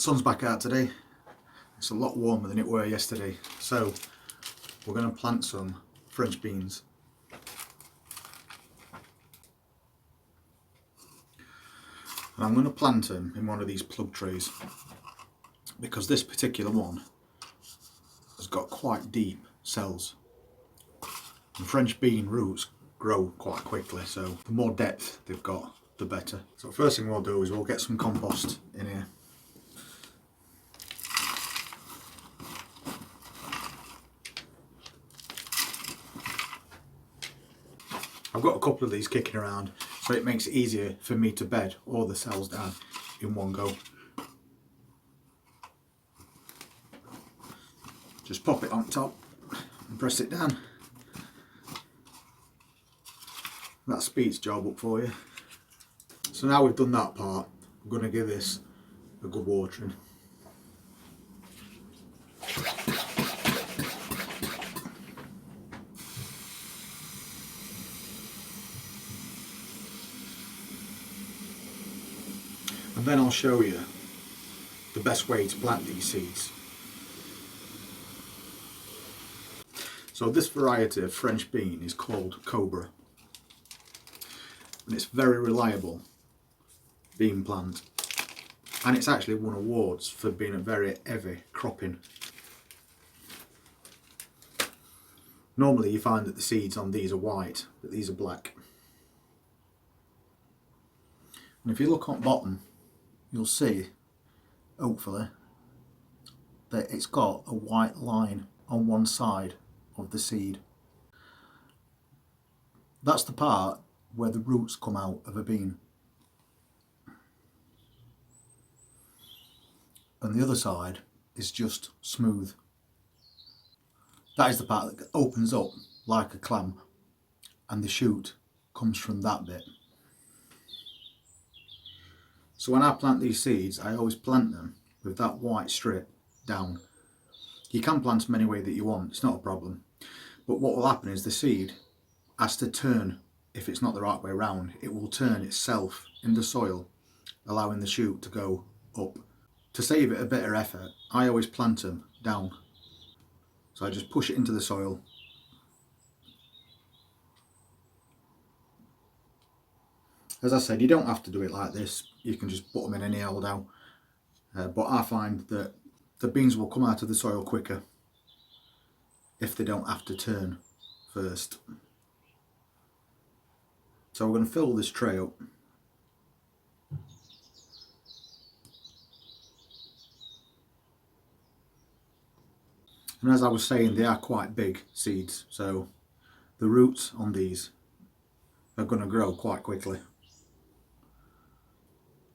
Sun's back out today. It's a lot warmer than it were yesterday, so we're going to plant some French beans. And I'm going to plant them in one of these plug trays because this particular one has got quite deep cells. And French bean roots grow quite quickly, so the more depth they've got, the better. So first thing we'll do is we'll get some compost in here. I've got a couple of these kicking around, so it makes it easier for me to bed all the cells down in one go. Just pop it on top and press it down. That speeds the job up for you. So now we've done that part, I'm going to give this a good watering. And then I'll show you the best way to plant these seeds. So this variety of French bean is called Cobra, and it's very reliable bean plant, and it's actually won awards for being a very heavy cropping. Normally you find that the seeds on these are white, but these are black. And if you look on bottom, you'll see, hopefully, that it's got a white line on one side of the seed. That's the part where the roots come out of a bean. And the other side is just smooth. That is the part that opens up like a clam, and the shoot comes from that bit. So when I plant these seeds, I always plant them with that white strip down. You can plant them any way that you want, it's not a problem. But what will happen is the seed has to turn, if it's not the right way around, it will turn itself in the soil, allowing the shoot to go up. To save it a bit of effort, I always plant them down. So I just push it into the soil. As I said, you don't have to do it like this, you can just put them in any old how. But I find that the beans will come out of the soil quicker if they don't have to turn first. So we're going to fill this tray up. And as I was saying, they are quite big seeds, so the roots on these are going to grow quite quickly.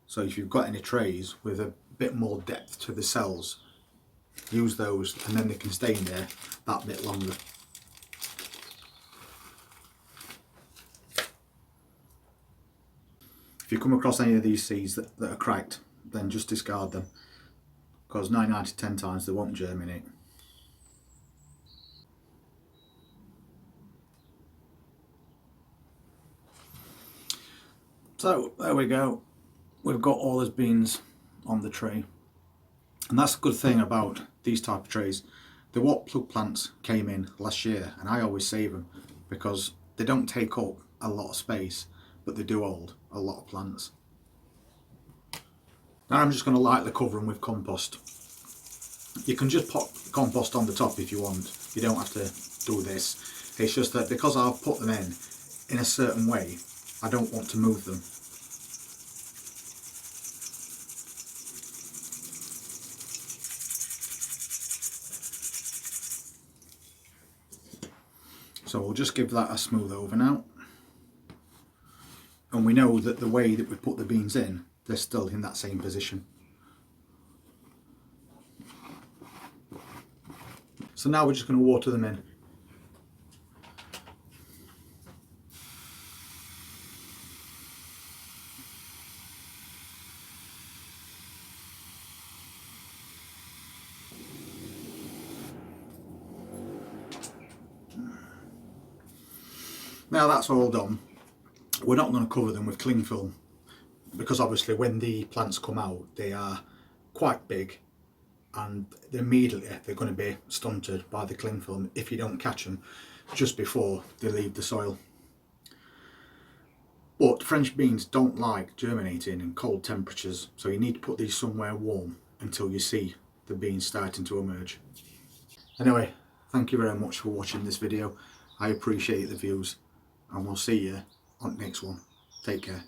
So if you've got any trays with a bit more depth to the cells, use those, and then they can stay in there that bit longer. If you come across any of these seeds that are cracked, then just discard them, because 9 out of 10 times they won't germinate. So there we go, we've got all those beans on the tray. And that's a good thing about these type of trays. The what plug plants came in last year, and I always save them because they don't take up a lot of space, but they do hold a lot of plants. Now I'm just going to lightly cover them with compost. You can just pop compost on the top if you want, you don't have to do this. It's just that because I've put them in a certain way, I don't want to move them. So we'll just give that a smooth over now. And we know that the way that we put the beans in, they're still in that same position. So now we're just going to water them in. Now that's all done, we're not going to cover them with cling film, because obviously when the plants come out they are quite big, and immediately they're going to be stunted by the cling film if you don't catch them just before they leave the soil. But French beans don't like germinating in cold temperatures, so you need to put these somewhere warm until you see the beans starting to emerge. Anyway, thank you very much for watching this video. I appreciate the views, and we'll see you on the next one. Take care.